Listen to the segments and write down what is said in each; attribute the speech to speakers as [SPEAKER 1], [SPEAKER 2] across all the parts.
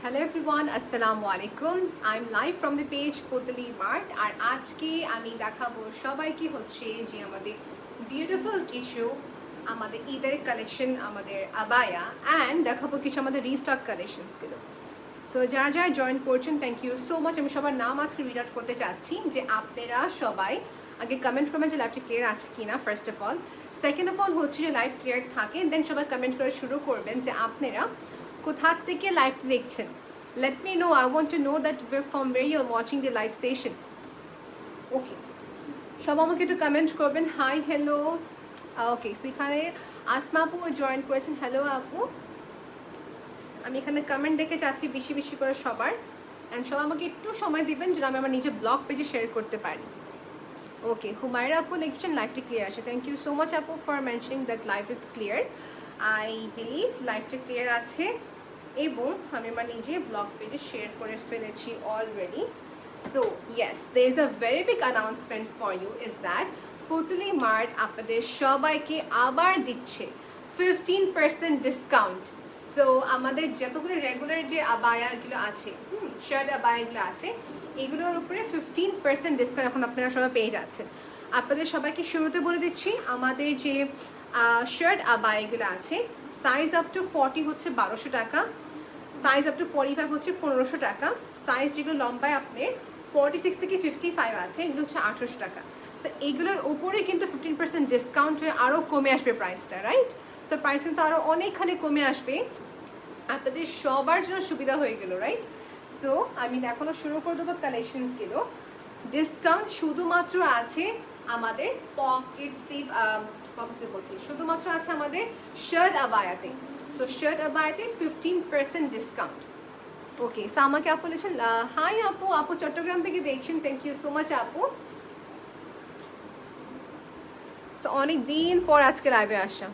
[SPEAKER 1] Hello everyone, Assalamu alaikum. I'm live from the page Potali Mart আর আজকে আমি দেখাবো সবাইকে হচ্ছে যে আমাদের বিউটিফুল কিছু আমাদের ঈদের কালেকশন আমাদের আবায়া এন্ড দেখাবো কিছু আমাদের রিস্টক কালেকশনস গুলো। সো যারা যারা জয়েন করছেন থ্যাংক ইউ সো মাচ। আমি সবার নাম আজকে রিড আউট করতে চাচ্ছি যে আপনারা সবাই আগে কমেন্ট করবেন যে লাইভটা ক্লিয়ার আছে কিনা first of all, second of all হচ্ছে যে লাইভ ক্লিয়ার থাকে দেন সবাই কমেন্ট করে শুরু করবেন যে আপনারা কোথা থেকে লাইভ দেখছেন। Let me know, I want to know that from where you're watching the live session. Okay, সবাই আমাকে একটু কমেন্ট করবেন হাই হ্যালো। ওকে, সো এখানে আসমা আপু জয়েন করেছেন, হ্যালো আপু। আমি এখানে কমেন্ট দেখে চাচ্ছি বেশি বেশি করে সবার, অ্যান্ড সবাই আমাকে একটু সময় দিবেন যেন আমি আমার নিজের ব্লগ পেজে শেয়ার করতে পারি। ওকে, হুমায়রা আপু লিখছেন লাইভটি ক্লিয়ার আছে, থ্যাংক ইউ সো মাচ আপু for mentioning that live is clear. I believe লাইভটা ক্লিয়ার আছে এবং আমি আমার নিজে ব্লগ পেজে শেয়ার করে ফেলেছি already. So yes, there is a very big announcement for you is that Putli Mart আপনাদের সবাইকে আবার দিচ্ছে 15% ডিসকাউন্ট। সো আমাদের যতগুলো রেগুলার যে আবায়াগুলো আছে, শার্ট আবায়াগুলো আছে, এগুলোর উপরে 15% ডিসকাউন্ট এখন আপনারা সবাই পেয়ে যাচ্ছেন। আপনাদের সবাইকে শুরুতে বলে দিচ্ছি আমাদের যে শার্ট আবায়াগুলো আছে সাইজ আপ টু 40 হচ্ছে 1200 টাকা, সাইজ আপ টু 45 হচ্ছে 1500 টাকা, সাইজ যেগুলো লম্বায় আপনার 46 থেকে 55 আছে এগুলো হচ্ছে 800 টাকা। সো এগুলোর উপরে কিন্তু 15% ডিসকাউন্ট হয়ে আরও কমে আসবে প্রাইসটা, রাইট? সো প্রাইস কিন্তু আরও অনেকখানি কমে আসবে, আপনাদের সবার জন্য সুবিধা হয়ে গেল, রাইট? সো আমি এখনও শুরু করে দেবো কালেকশনসগুলো। ডিসকাউন্ট শুধুমাত্র আছে আমাদের পকেট স্লিভ বলছি, শুধুমাত্র আছে আমাদের শার্ট আবায়াতে। সো শার্ট আবায়াতে 15% ডিসকাউন্ট। ওকে, সো আমাকে আপু বলেছেন হাই আপু, আপু চট্টগ্রাম থেকে দেখছেন, থ্যাংক ইউ সো মাচ আপু। সো অনেক দিন পর আজকে লাইভে আসা।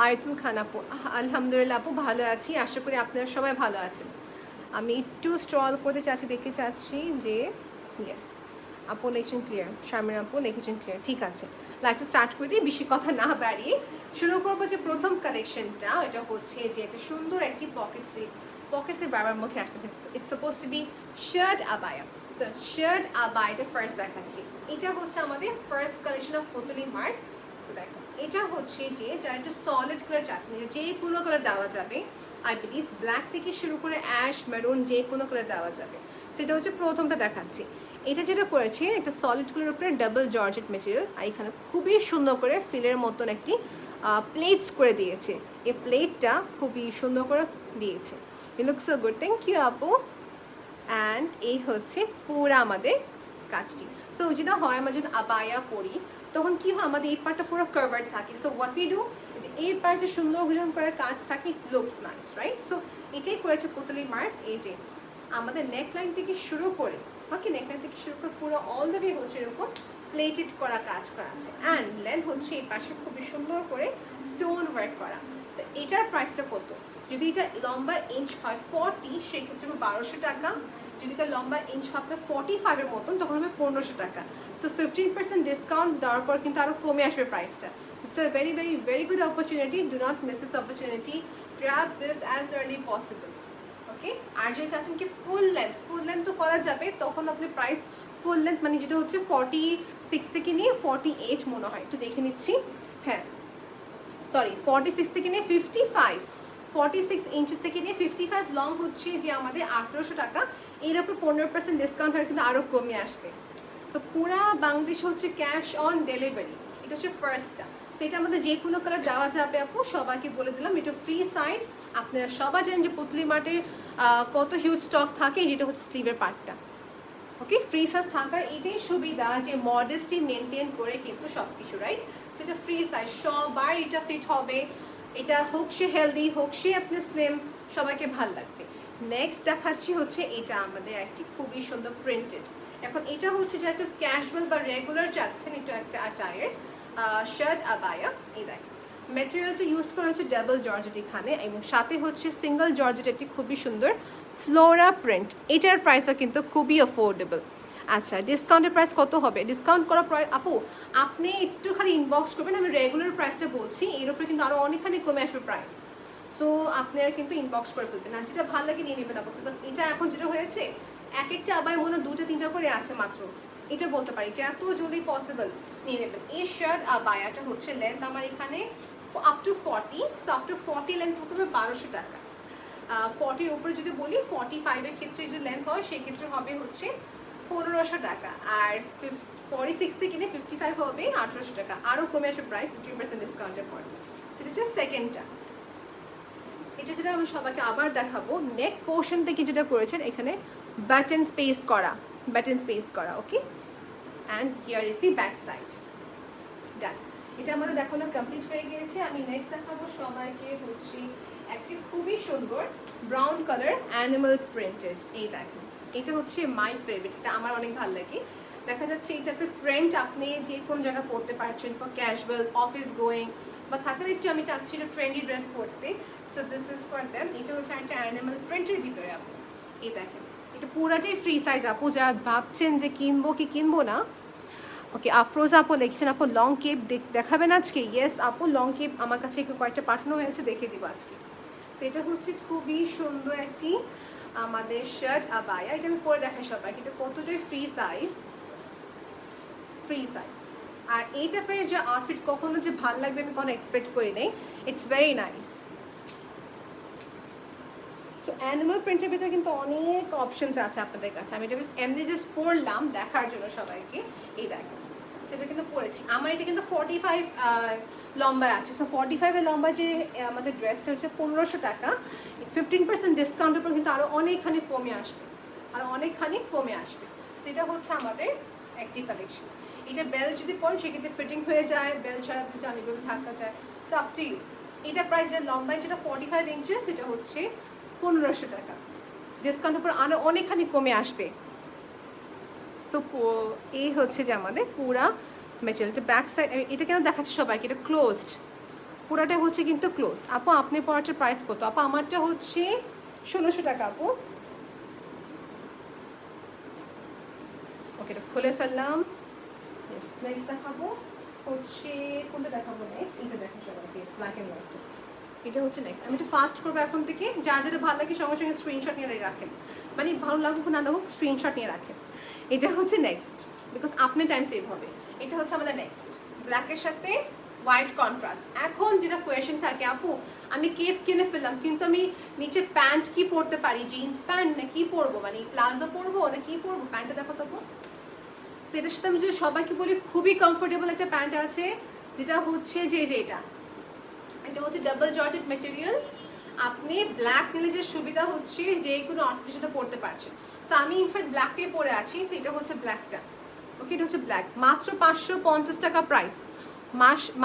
[SPEAKER 1] আয়তুল খান আপু, আলহামদুলিল্লাহ আপু ভালো আছি, আশা করি আপনারা সবাই ভালো আছেন। আমি একটু স্ট্রল করতে চাচ্ছি, দেখতে চাচ্ছি যে ইয়েস আপু লিখছেন ক্লিয়ার, শারমিন আপু লিখেছেন ক্লিয়ার, ঠিক আছে। লাইভটা স্টার্ট করে দিই, বেশি কথা না বাড়িয়ে শুরু করবো। যে প্রথম কালেকশনটা এটা হচ্ছে যে একটা সুন্দর একটি পকেটসে বারবার মুখে আসতেছে, it's suppose to be shirt আবায়া। সো শার্ট আবায়াটা ফার্স্ট দেখাচ্ছি, এটা হচ্ছে আমাদের first collection of Putli Mart. So দেখো এটা হচ্ছে যে যারা একটু সলিড কালার চাচ্ছেন, যে কোনো কালার দেওয়া যাবে, আই বিলিভ ব্ল্যাক থেকে শুরু করে অ্যাশ মেরুন যে কোনো কালার দেওয়া যাবে। সেটা হচ্ছে প্রথমটা দেখাচ্ছি। এটা যেটা করেছে একটা সলিড কালার উপরে ডাবল জর্জেট মেটেরিয়াল, আর এখানে খুবই সুন্দর করে ফিলের মতন একটি প্লেটস করে দিয়েছে। এই প্লেটটা খুবই সুন্দর করে দিয়েছে, it looks so good, thank you আপু। অ্যান্ড এই হচ্ছে পুরো আমাদের কাজটি। সো যেটা হয় আমরা যখন আবায়া পরি তখন কি হয় আমাদের এই পার্টটা পুরো কাভার্ড থাকে। সো হোয়াট উই ডু, যে এই পার্ট যে সুন্দর অভিযান করার কাজ থাকে, লুকস নাইস, রাইট? সো এটাই করেছে পুতলি মার্ট। এই যে আমাদের নেকলাইন থেকে শুরু করে, ওকে, নেকলাইন থেকে শুরু করে পুরো অল দ্য ওয়ে হচ্ছে এরকম প্লেটেড করা কাজ করা আছে, অ্যান্ড লেন্থ হচ্ছে এই পাশে খুবই সুন্দর করে স্টোন ওয়ার্ক করা। সো এটার প্রাইসটা কত? যদি এটা লম্বা ইঞ্চ হয় 40 সেক্ষেত্রে 1200 টাকা, যদি এটা লম্বা ইঞ্চ হয় আপনার 45 এর মতন তখন হবে 1500 টাকা। সো 15% ডিসকাউন্ট দেওয়ার পর কিন্তু আরও কমে আসবে প্রাইসটা। It's a very very very good opportunity, do not miss this opportunity, grab this as early possible. Okay, আর যদি চাচ্ছেন কি ফুল লেন্থ তো করা যাবে, তখন আপনি প্রাইস ফুল লেন্থ মানে যেটা হচ্ছে 46 থেকে নিয়ে 48 মনে হয়, একটু দেখে নিচ্ছি, হ্যাঁ সরি 46 থেকে নিয়ে 55, 46 ইঞ্চেস থেকে নিয়ে 55 লং হচ্ছে যে আমাদের 1800 টাকা। এর উপর 15% ডিসকাউন্ট হয় কিন্তু আরও কমে আসবে। সো পুরা বাংলাদেশ হচ্ছে ক্যাশ অন ডেলিভারি, এটা হচ্ছে ফার্স্টটা। সেটা আমাদের যে কোনো কালার দেওয়া যাবে আপু, সবাইকে বলে দিলাম এটা ফ্রি সাইজ। আপনারা সবাই জানেন যে পুতলি মার্টের কত হিউজ স্টক থাকে, যেটা হচ্ছে স্লিভের পার্টটা। ওকে, ফ্রি সাইজ থাকার এটাই সুবিধা যে মডেস্টি মেনটেন করে কিন্তু সব কিছু, রাইট? সেটা ফ্রি সাইজ, সবার এটা ফিট হবে, এটা হোক সে হেলদি হোক সে আপনি স্লিম, সবাইকে ভাল লাগবে। নেক্সট দেখাচ্ছি হচ্ছে এটা আমাদের একটি খুবই সুন্দর প্রিন্টেড। এখন এটা হচ্ছে যে একটা ক্যাজুয়াল বা রেগুলার চাচ্ছেন, এটা একটা আটায়ার শার্ট আবায়া। এই দেখেন ম্যাটেরিয়ালটা ইউজ করা হচ্ছে ডাবল জর্জেট এখানে, এবং সাথে হচ্ছে সিঙ্গেল জর্জেট একটি খুবই সুন্দর ফ্লোরা প্রিন্ট। এটার প্রাইসও কিন্তু খুবই অ্যাফোর্ডেবল। আচ্ছা, ডিসকাউন্টের প্রাইস কত হবে? ডিসকাউন্ট করা প্রাইস আপু আপনি একটু খালি ইনবক্স করবেন, আমি রেগুলার প্রাইসটা বলছি, এর উপরে কিন্তু আরও অনেকখানি কমে আসবে প্রাইস। সো আপনারা কিন্তু ইনবক্স করে ফেলবেন, আর যেটা ভালো লাগে নিয়ে নেবেন আপু, বিকজ এটা এখন যেটা হয়েছে এক একটা আবায় মনে হয় 2-3টা করে আছে মাত্র, এটা বলতে পারি যে এত জলদি পসিবল নিয়ে নেবেন। এই শার্ট আবায়াটা হচ্ছে লেন্থ আমার এখানে up to 40, so up to 40 length হবে 1200 টাকা। 40-র উপরে যদি বলি 45-এর ক্ষেত্রে যে লেন্থ হয় সেক্ষেত্রে হবে হচ্ছে 1500 টাকা, আর 46 থেকে কিনে 55 হবে 1800 টাকা, আরও কমে আসবে প্রাইস 50% ডিসকাউন্টের পর। সেটা হচ্ছে সেকেন্ডটা। এটা যেটা আমি সবাইকে আবার দেখাবো, নেক পোর্শন থেকে যেটা করেছেন এখানে বাটন স্পেস করা, okay, and here is the back side. Done, এটা আমাদের দেখানো কমপ্লিট হয়ে গিয়েছে। আমি নেক্সট দেখাবো সবাইকে হচ্ছে একটি খুবই সুন্দর ব্রাউন কালার অ্যানিমাল প্রিন্টেড। এই দেখেন, এটা হচ্ছে মাই ফেভারিট, এটা আমার অনেক ভালো লাগে। দেখা যাচ্ছে এই টাইপের প্রিন্ট আপনি যে কোনো জায়গায় পরতে পারছেন ফর ক্যাজুয়াল, অফিস গোয়িং, বা থাকার একটু আমি চাচ্ছি একটু ট্রেন্ডি ড্রেস পরতে, so this is for them. এটা হচ্ছে একটা অ্যানিমাল প্রিন্টের ভিতরে আপু, এই দেখেন এটা পুরাটাই ফ্রি সাইজ আপু, যারা ভাবছেন যে কিনবো কি কিনবো না। ওকে, আফরোজ আপু লিখছেন আপু লং কেপ দেখাবেন আজকে? ইয়েস আপু, লং কেপ আমার কাছে কয়েকটা পাঠানো হয়েছে, দেখে দিব আজকে। সেটা হচ্ছে খুবই সুন্দর একটি আমাদের শার্ট আবায়া, এটা আমি পরে দেখাই সবাইকে, এটা কতটাই ফ্রি সাইজ। আর এই টাইপের যে আউটফিট কখনো যে ভালো লাগবে আমি কোনো এক্সপেক্ট করি নাই, it's very nice. So animal প্রিন্টের ভিতরে কিন্তু অনেক অপশনস আছে আপনাদের কাছে, আমি এটা এমনি জাস্ট পরলাম দেখার জন্য সবাইকে। এই দেখেন সেটা কিন্তু পরেছি, আমার এটা কিন্তু 45 লম্বা আছে, সো 45-এর লম্বা যে আমাদের ড্রেসটা হচ্ছে 1500 টাকা, 15% ডিসকাউন্টের পর কিন্তু আরও অনেকখানি কমে আসবে। সেটা হচ্ছে আমাদের একটি কালেকশন। এটা বেল যদি পরেন সেক্ষেত্রে ফিটিং হয়ে যায়, বেল ছাড়া যদি জানি করে থাকা যায়, আপ টু ইউ। এটা প্রাইস যে লম্বায় যেটা 45 ইঞ্চেস সেটা হচ্ছে 1500 টাকা, ডিসকাউন্টের পর আরও অনেকখানি কমে আসবে। সো এই হচ্ছে যে আমাদের পুরা মেটেরিয়ালটা ব্যাক সাইড, এটা কেন দেখাচ্ছে সবাইকে, এটা ক্লোজড, পুরাটা হচ্ছে কিন্তু ক্লোজড। আপু আপনি পরাটার প্রাইস কত? আপু আমারটা হচ্ছে 1600 টাকা আপু। ওকে, এটা খুলে ফেললাম। নেক্সট দেখাবো হচ্ছে কোনটা দেখাবো নেক্সট, এটা দেখেন সবাইকে ব্ল্যাক অ্যান্ড হোয়াইটটা, এটা হচ্ছে নেক্সট। আমি একটু ফাস্ট করবো এখন থেকে, যা যেটা ভালো লাগে সঙ্গে সঙ্গে স্ক্রিনশট নিয়ে রাখেন, মানে ভালো লাগুক না লাগুক স্ক্রিনশট নিয়ে রাখেন। এটা হচ্ছে নেক্সট, বিকজ আপনার টাইম সেভ হবে। এটা হচ্ছে আমাদের নেক্সট, ব্ল্যাকের সাথে হোয়াইট কন্ট্রাস্ট। এখন যেটা কোয়েশ্চেন থাকে আপু আমি কেপ কিনে ফেললাম কিন্তু আমি নিচে প্যান্ট কি পরতে পারি, জিন্স প্যান্ট না কি পরবো, মানে প্লাজো পরবো না কি পরবো, প্যান্টটা দেখো তবু। সেটার সাথে আমি যদি সবাইকে বলি খুবই কমফোর্টেবল একটা প্যান্ট আছে, যেটা হচ্ছে যে এটা হচ্ছে ডাবল জর্জেট মেটেরিয়াল। আপনি ব্ল্যাক নিলে যে সুবিধা হচ্ছে যে কোনো আউটফিটের সাথে পরতে পারছেন। সো আমি ইনফ্যাক্ট ব্ল্যাকটাই পরে আছি, সেটা হচ্ছে ব্ল্যাকটা। ওকে, এটা হচ্ছে ব্ল্যাক, মাত্র 550 টাকা প্রাইস,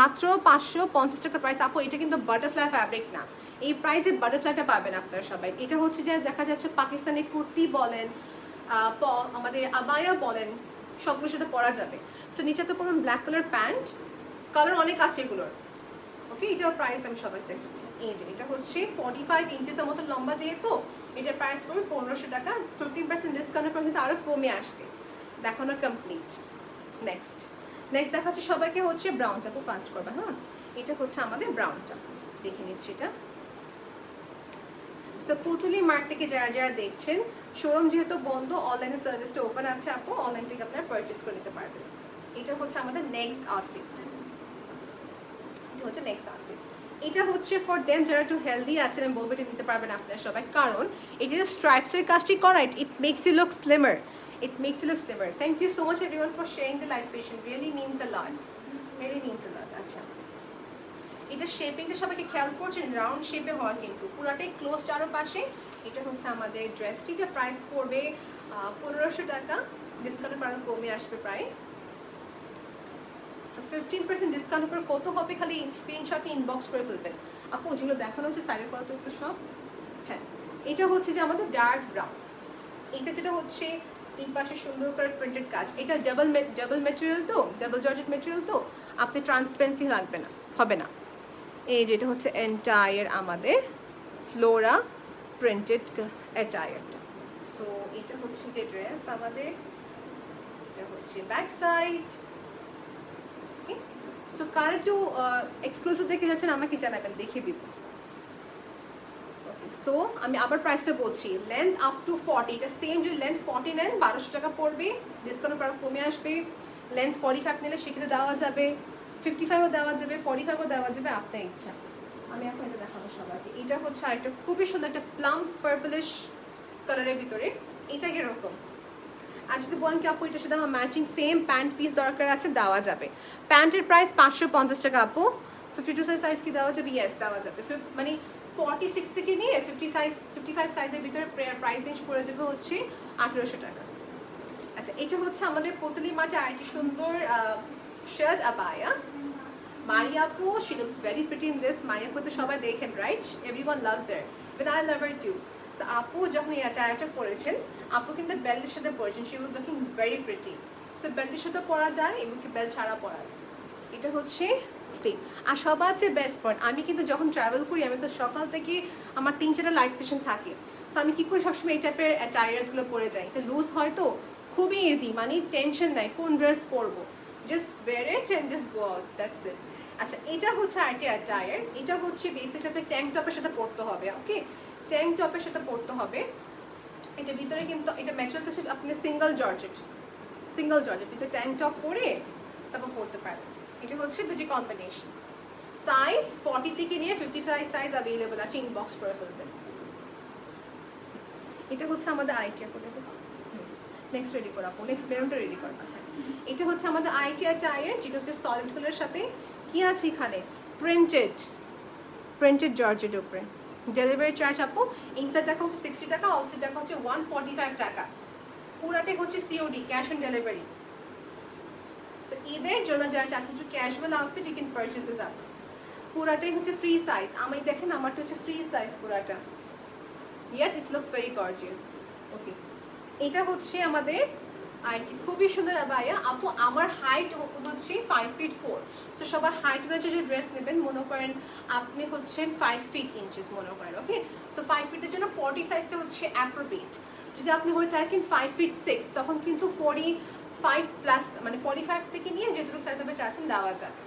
[SPEAKER 1] মাত্র 550 টাকা প্রাইস আপু। এটা কিন্তু বাটারফ্লাই ফ্যাব্রিক না, এই প্রাইসে বাটারফ্লাইটা পাবেন আপনারা সবাই। এটা হচ্ছে যে দেখা যাচ্ছে পাকিস্তানি কুর্তি বলেন, আমাদের আবায়া বলেন, সবগুলোর সাথে পরা যাবে। সো নিচে তো পড়বেন ব্ল্যাক কালার প্যান্ট, কালার অনেক আছে এগুলোর। ওকে, এটার প্রাইস আমি সবাই দেখাচ্ছি। এই যে এটা হচ্ছে 45 ইঞ্চেসের মতো লম্বা, যেহেতু এটার প্রাইস পড়বে 1500 টাকা, 15% ডিসকাউন্টের পর কিন্তু আরও কমে আসবে। দেখানো কমপ্লিট। নেক্সট দেখাচ্ছি সবাইকে হচ্ছে ব্রাউনটা, খুব ফাস্ট করবে। হ্যাঁ, এটা হচ্ছে আমাদের ব্রাউনটা, দেখে নিচ্ছি এটা। সো পুতুলি মার্ট থেকে যারা দেখছেন, শোরুম যেহেতু বন্ধ, অনলাইনে সার্ভিসটা ওপেন আছে আপু, অনলাইন থেকে আপনারা পারচেস করে নিতে পারবেন। এটা হচ্ছে আমাদের নেক্সট আউটফিট, এটা হচ্ছে ফর দেম যারা একটু হেলদি আছেন, আমি বলবো এটা নিতে পারবেন আপনারা সবাই, কারণ এটা যে স্ট্রাইপসের কাজটি করা, it makes you look slimmer, thank you so much everyone for sharing the live session, really means a lot. আচ্ছা, এটা শেপিংটা সবাইকে খেয়াল করছেন, রাউন্ড শেপে হওয়া কিন্তু পুরাটাই ক্লোজ চারপাশে। এটা হচ্ছে আমাদের ড্রেসটি, এটা প্রাইস পড়বে 1500 টাকা, ডিসকাউন্টের পর কমে আসবে প্রাইস। সো 15% ডিসকাউন্টের পর কত হবে, খালি স্ক্রিনশট ইনবক্স করে ফেলবেন আপু। যেগুলো দেখানো হচ্ছে সাইডের করা তো একটু সব। হ্যাঁ, এটা হচ্ছে যে আমাদের ডার্ক ব্রাউন, এটা যেটা হচ্ছে তিন পাশে সুন্দর করে প্রিন্টেড কাজ। এটা ডাবল ম্যাটেরিয়াল তো, ডাবল জর্জেট ম্যাটেরিয়াল তো, আপনি ট্রান্সপারেন্সি লাগবে না, হবে না। এই যেটা হচ্ছে এন্টায়ার আমাদের ফ্লোরা প্রিন্টেড অ্যাটায়ারটা। সো এটা হচ্ছে যে ড্রেস আমাদের, এটা হচ্ছে ব্যাক সাইড। সো কার একটু এক্সক্লুসিভ দেখে যাচ্ছেন আমাকে জানাবেন, দেখিয়ে দিব। সো আমি আবার প্রাইসটা বলছি, লেন্থ আপ টু 40, এটা সেম যদি লেন্থ 40 নেন 1200 টাকা পড়বে, ডিসকাউন্ট পর কমে আসবে। লেন্থ 45 নিলে সেক্ষেত্রে দেওয়া যাবে 55ও দেওয়া যাবে, 45ও দেওয়া যাবে, আপনার ইচ্ছা। আমি এখন এটা দেখাবো সবাইকে। এটা হচ্ছে আরেকটা খুবই সুন্দর একটা প্লাম পার্পলিশ কালারের ভিতরে, এটা এরকম। আর যদি বলেন কি আপু এটার সাথে আমার ম্যাচিং সেম প্যান্ট পিস দরকার আছে, দেওয়া যাবে। প্যান্টের প্রাইস 550 টাকা আপু। 52 সাইজ কি দেওয়া যাবে? ইয়েস দেওয়া যাবে। মানে 46 থেকে নিয়ে 55 সাইজের ভিতরে প্রাইস রেঞ্জ পড়ে যাবে হচ্ছে 1800 টাকা। আচ্ছা, এটা হচ্ছে আমাদের পুতলি মার্টে আরেকটি সুন্দর শার্ট আবায়া। মারিয়া আপু, she looks very pretty in this. মারিয়া আপু তো সবাই দেখেন, right? everyone loves her, but I love her too. So আপু যখন এই অ্যাটায়ারটা পরেছেন, আপু কিন্তু বেল্টের সাথে পরেছেন, she was looking very pretty. So বেল্টের সাথে পরা যায় এবং কি বেল্ট ছাড়া পরা যায়। এটা হচ্ছে স্লিপ। আর সবার চেয়ে বেস্ট পয়েন্ট, আমি কিন্তু যখন ট্রাভেল করি আমি তো সকাল থেকে আমার 3-4টা লাইভ সেশন থাকে। সো আমি কী করি সবসময় এই টাইপের অ্যাটায়ার্সগুলো পরে যাই। এটা লুজ হয় তো খুবই ইজি, মানে টেনশন নাই কোন ড্রেস পরবো, just wear it and just go out, that's it. আচ্ছা, এটা হচ্ছে আরেকটি অ্যাটায়ার। এটা হচ্ছে বেসিকলি আপনার ট্যাঙ্ক টপের সাথে পরতে হবে, ওকে? ট্যাঙ্ক টপের সাথে পরতে হবে। এটা ভিতরে কিন্তু এটা ম্যাটেরিয়াল তো আপনি সিঙ্গেল জর্জেট ভিতরে ট্যাঙ্ক টপ পরে তারপর পরতে পারেন। এটা হচ্ছে দুটি কম্বিনেশন। সাইজ 40 থেকে নিয়ে 55 সাইজ অ্যাভেলেবল আছে, ইনবক্স করে ফেলবেন। এটা হচ্ছে আমাদের আইটিআর করে দেবো। নেক্সট রেডি করা, নেক্সট মেরুনটা রেডি করবা। হ্যাঁ, এটা হচ্ছে আমাদের আইটিআর টায়ার, যেটা হচ্ছে সলিড কালারের সাথে কি আছে এখানে প্রিন্টেড জর্জের উপরে। ডেলিভারি চার্জ আপু ইনসাইড টাকা হচ্ছে 60 টাকা, আউটসাইড টাকা হচ্ছে 145 টাকা। পুরাটাই হচ্ছে সিওডি, ক্যাশ অন ডেলিভারি। ঈদের জন্য যারা চাচ্ছেন একটু casual outfit, you can purchase this up. পুরাটাই হচ্ছে ফ্রি সাইজ, আমি দেখেন আমারটা হচ্ছে ফ্রি সাইজ পুরাটা, yet it looks very gorgeous. Okay, এটা হচ্ছে আমাদের আইটি, খুবই সুন্দর আবায়া আপু। আমার হাইট হচ্ছে 5 feet 4, তো সবার হাইট অনুযায়ী যে ড্রেস নেবেন, মনে করেন আপনি হচ্ছেন 5 feet inches মনে করেন, ওকে? সো 5 ফিটের জন্য 40 সাইজটা হচ্ছে অ্যাপ্রোপ্রিয়েট। যদি আপনি হয়ে থাকেন 5 feet 6, তখন কিন্তু 45 প্লাস, মানে 45 থেকে নিয়ে যেটুকু সাইজ আপনি চাচ্ছেন দেওয়া যাবে।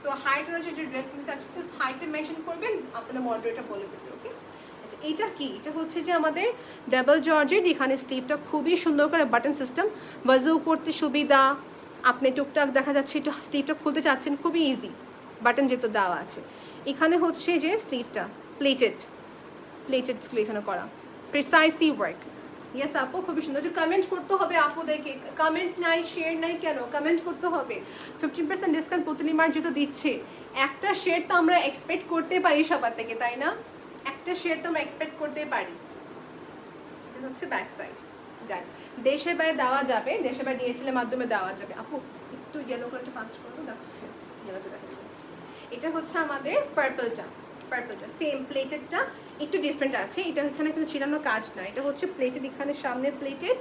[SPEAKER 1] সো হাইট অনুযায়ী যে ড্রেস নিতে চাচ্ছেন তো হাইটটা মেনশন করবেন, আপনার মডারেটর বলে দেবে, ওকে? আচ্ছা, এটা কি? এটা হচ্ছে যে আমাদের ডাবল জর্জেট, এখানে স্লিভটা খুবই সুন্দর করে বাটন সিস্টেম, বাজু করতে সুবিধা। আপনি টুকটাক দেখা যাচ্ছে একটু স্লিভটা খুলতে চাচ্ছেন, খুবই ইজি, বাটন যেহেতু দেওয়া আছে। এখানে হচ্ছে যে স্লিভটা প্লেটেড স্লিভ এখানে করা, প্রিসাইসলি ওয়ার্ক। ইয়েস আপু, খুবই সুন্দর। যে কমেন্ট করতে হবে আপুদেরকে, কমেন্ট নাই, শেয়ার নাই, কেন কমেন্ট করতে হবে? 15% ডিসকাউন্ট পুতলি মার্ট যেহেতু দিচ্ছে, একটা শেয়ার তো আমরা এক্সপেক্ট করতে পারি সবার থেকে, তাই না? একটা শেয়ার তো আমরা এক্সপেক্ট করতে পারি। এটা হচ্ছে ব্যাক সাইড। দেন দেশের বাইরে দেওয়া যাবে, দেশের বাইরে ডিএচএল এর মাধ্যমে দেওয়া যাবে। আপু একটু ইয়েলো কালারটা ফাস্ট করে তো, দেখো ইয়েলোটা দেখা যাচ্ছে। এটা হচ্ছে আমাদের পার্পলটা সেম প্লেটেডটা, একটু ডিফারেন্ট আছে। এটা এখানে কিন্তু চিরানো কাজ না, এটা হচ্ছে প্লেটেড, এখানে সামনে প্লেটেড,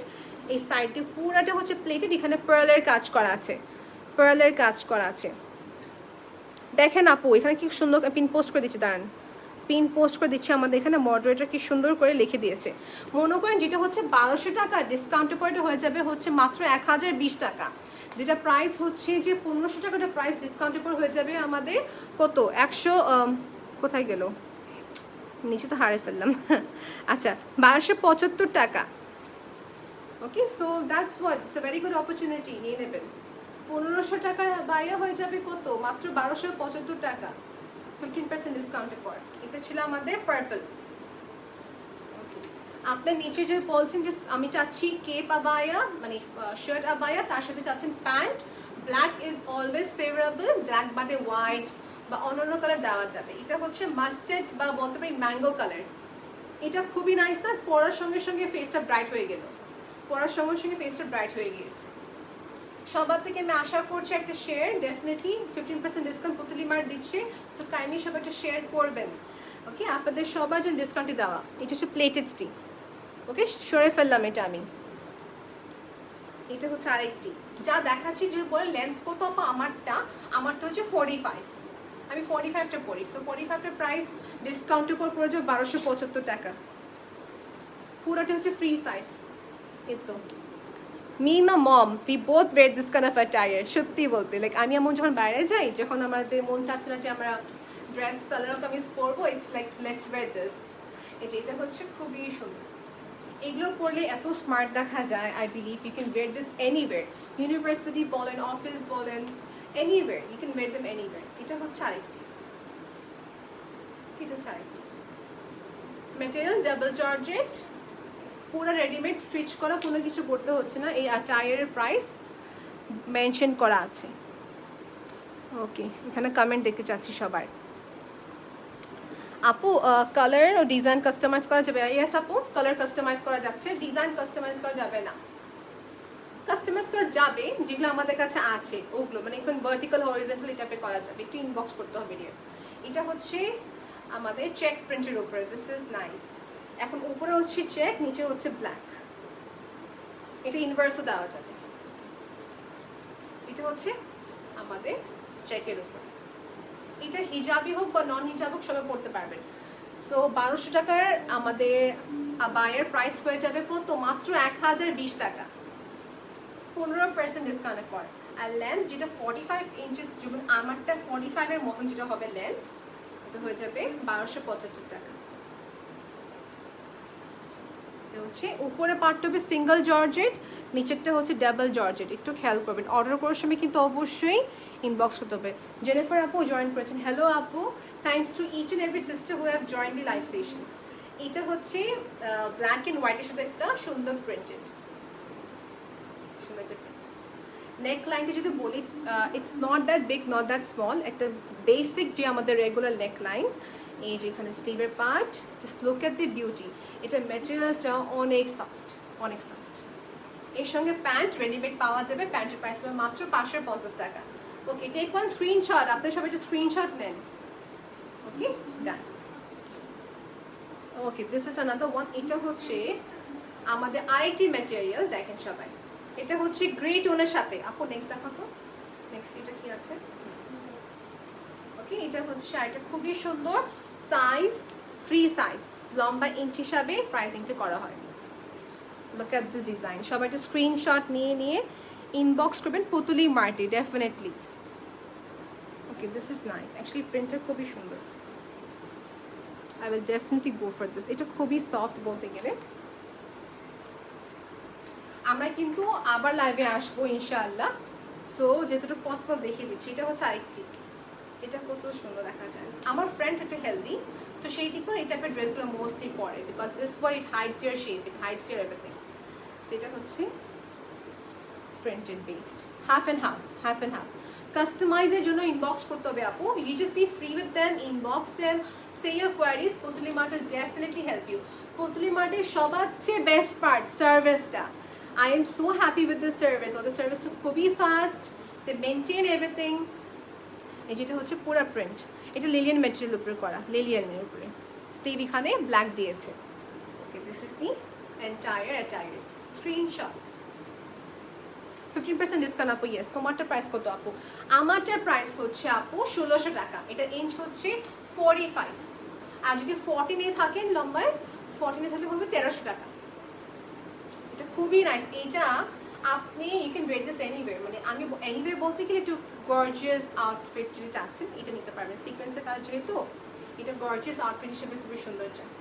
[SPEAKER 1] এই সাইডে পুরাটা হচ্ছে প্লেটেড, এখানে পার্লের কাজ করা আছে, দেখেন আপু এখানে কি সুন্দর পিন পোস্ট করে দিচ্ছে, দাঁড়ান পিন পোস্ট করে দিচ্ছে আমাদের এখানে মডারেটর, কি সুন্দর করে লিখে দিয়েছে। মনে করেন যেটা হচ্ছে 1200 টাকা, ডিসকাউন্টের পরে হয়ে যাবে হচ্ছে মাত্র 1020 টাকা। যেটা প্রাইস হচ্ছে যে 1500 টাকাটা প্রাইস, ডিসকাউন্টের পর হয়ে যাবে আমাদের কত 100, কোথায় গেল, নিচে তো হারিয়ে ফেললাম। আচ্ছা, 1275 টাকা। Okay, so that's what, it's a very good opportunity, নিয়ে নেবেন। 1500 টাকা বাইরে হয়ে যাবে কত, মাত্র 1275 টাকা, 15% ডিসকাউন্টের পর। এটা ছিল আমাদের পার্পল। আপনার নিচে যে বলছেন যে আমি চাচ্ছি কেপ আবায়া, মানে শার্ট আবায়া, তার সাথে চাচ্ছেন pant, black is always favourable, black বাদে হোয়াইট বা অন্যান্য কালার দেওয়া যাবে। এটা হচ্ছে মাস্টার্ড বা বলতে পারি ম্যাঙ্গো কালার। এটা খুবই নাইস না, পরার সঙ্গে সঙ্গে ফেসটা ব্রাইট হয়ে গিয়েছে। সবার থেকে আমি আশা করছি একটা share, definitely 15% discount Putali mart দিচ্ছে, সো কাইন্ডলি সবাই একটা শেয়ার করবেন, ওকে? আপনাদের সবার জন্য ডিসকাউন্টই দেওয়া। এটা হচ্ছে প্লেটেড স্টিক, ওকে? সরে ফেললাম এটা আমি। এটা হচ্ছে আরেকটি যা দেখাচ্ছি, যে বলে লেন্থ কত আপা, আমারটা হচ্ছে 45, আমি 45টা পরি। সো 45টার প্রাইস ডিসকাউন্টের পর পড়ে যাবে 1275 টাকা। পুরোটা হচ্ছে ফ্রি সাইজ। এতো মি মা মম we both wear this kind of attire. সত্যি বলতে লাইক আমি এমন যখন বাইরে যাই, যখন আমাদের মন চাচ্ছে না যে আমরা ড্রেস সালোয়ার কামিজ পরবো, it's like let's wear this. এই যে এটা হচ্ছে খুবই সুন্দর, এগুলো পরলে এত স্মার্ট দেখা যায়। I believe you can wear this anywhere, university বলেন, অফিস বলেন, anywhere you can wear them anywhere. এটা হচ্ছে আরেকটি, এটা হচ্ছে আরেকটি ম্যাটেরিয়াল ডাবল জর্জেট, পুরো রেডিমেড, স্টিচ করা, কোনো কিছু করতে হচ্ছে না। এই অ্যাটায়ারের প্রাইস মেনশন করা আছে। ওকে, এখানে কমেন্ট দেখতে চাচ্ছি সবার। আপু কালার ও ডিজাইন কাস্টমাইজ করা যাবে? ইয়েস আপু, কালার কাস্টমাইজ করা যাচ্ছে, ডিজাইন কাস্টমাইজ করা যাবে না। কাস্টমাইজ করা যাবে যেগুলো আমাদের কাছে আছে ওগুলো, মানে এখন ভার্টিক্যাল হরিজন্টাল এটা করা যাবে, একটু ইনবক্স করতে হবে ডিয়ার। এটা হচ্ছে আমাদের চেক প্রিন্টের উপরে, দিস ইজ নাইস। এখন উপরে হচ্ছে চেক, নিচে হচ্ছে ব্ল্যাক, এটা ইনভার্সও দেওয়া যাবে। এটা হচ্ছে আমাদের চেকের উপর, এটা হিজাবি হোক বা নন হিজাব হোক সবাই পড়তে পারবেন। সো 1200 টাকার আমাদের বায়ের প্রাইস হয়ে যাবে কত? মাত্র 1020 টাকা, 15% ডিসকাউন্টের পর। আর লেন্থ যেটা 45 ইঞ্চিস, যেমন আমারটা 45 এর মতন যেটা হবে লেন্থ, এটা হয়ে যাবে 1275 টাকা। এটা হচ্ছে উপরে পার্টটা হবে সিঙ্গেল জর্জেট, নিচেরটা হচ্ছে ডাবল জর্জেট। একটু খেয়াল করবেন, অর্ডার করার সময় কিন্তু অবশ্যই ইনবক্স করতে হবে। জেনিফার আপু জয়েন করেছেন, হ্যালো আপু, thanks to each and every sister who have join the live sessions. এটা হচ্ছে ব্ল্যাক অ্যান্ড হোয়াইটের সাথে একটা সুন্দর প্রিন্টেড, সুন্দর একটা প্রিন্টেড। নেক লাইনটা যদি বলি, it's not that big, not that small, একটা বেসিক যে আমাদের রেগুলার নেক লাইন। এই যে এখানে স্লিভের part, just look at the beauty. এটা ম্যাটেরিয়ালটা অনেক সফট, অনেক সফট। এর সঙ্গে প্যান্ট রেডিমেড পাওয়া যাবে, প্যান্টের প্রাইস হবে মাত্র 550 টাকা। ওকে, টেক ওয়ান স্ক্রিনশট, আপনি সবাই একটা স্ক্রিনশট নেন। ওকে, ডান। ওকে, দিস ইজ আনাদার ওয়ান। এটা হচ্ছে আমাদের আইটি ম্যাটেরিয়াল, দেখেন সবাই, এটা হচ্ছে গ্রে টোনের সাথে। আপু নেক্সট দেখো তো, নেক্সট এটা কি আছে? ওকে, এটা হচ্ছে, আর এটা খুবই সুন্দর, সাইজ ফ্রি সাইজ, লম্বা ইঞ্চ হিসাবে প্রাইসিংটা করা হয়। Look at this design. সবাই একটা স্ক্রিনশট নিয়ে ইনবক্স করবেন Putuli Mart, definitely. Okay, this is nice, actually প্রিন্টটা খুবই সুন্দর। I will definitely go for this. এটা খুবই সফট বলতে গেলে। আমরা কিন্তু আবার লাইভে আসবো ইনশাআল্লাহ, সো যতটুকু পসিবল দেখিয়ে দিচ্ছি। এটা হচ্ছে আরেকটি, এটা কত সুন্দর দেখা যায়। আমার ফ্রেন্ড একটু হেলদি, সো সেই ঠিক করে এই টাইপের ড্রেসগুলো মোস্টলি পরে, because this way it hides your shape, it hides your everything. সেটা হচ্ছে printed based, half and half, half and half. কাস্টমাইজের জন্য ইনবক্স করতে হবে আপু, you just be free with them, inbox them, say your queries. Putuli Mart will definitely help you. পুতুলি মার্টের সবচেয়ে বেস্ট পার্ট সার্ভিসটা। I am so happy with this service. ওদের সার্ভিসটা খুবই ফাস্ট, দে মেনটেন এভরিথিং। এই যেটা হচ্ছে পুরো প্রিন্ট, এটা লিলিয়ান ম্যাটেরিয়াল উপরে করা, লিলিয়ানের উপরে স্টিভ এখানে ব্ল্যাক দিয়েছে। Okay, this is the entire attires. Screenshot. 15% discount আপু। ইয়েস, তোমারটা প্রাইস কত আপু? আমারটার প্রাইস হচ্ছে আপু 1600 টাকা। এটা ইঞ্চ হচ্ছে 45, আর যদি 14 থাকেন লম্বায়, 14 থাকলে হবে 1300 টাকা। এটা খুবই নাইস। এটা আপনি you can wear this anywhere, মানে আমি এনিওয়্যার বলতে গেলে একটু গর্জিয়াস আউটফিট যদি চাচ্ছেন এটা নিতে পারবেন। সিকোয়েন্সের কাজ যেহেতু, এটা গর্জিয়াস আউটফিট হিসেবে খুবই সুন্দর যায়।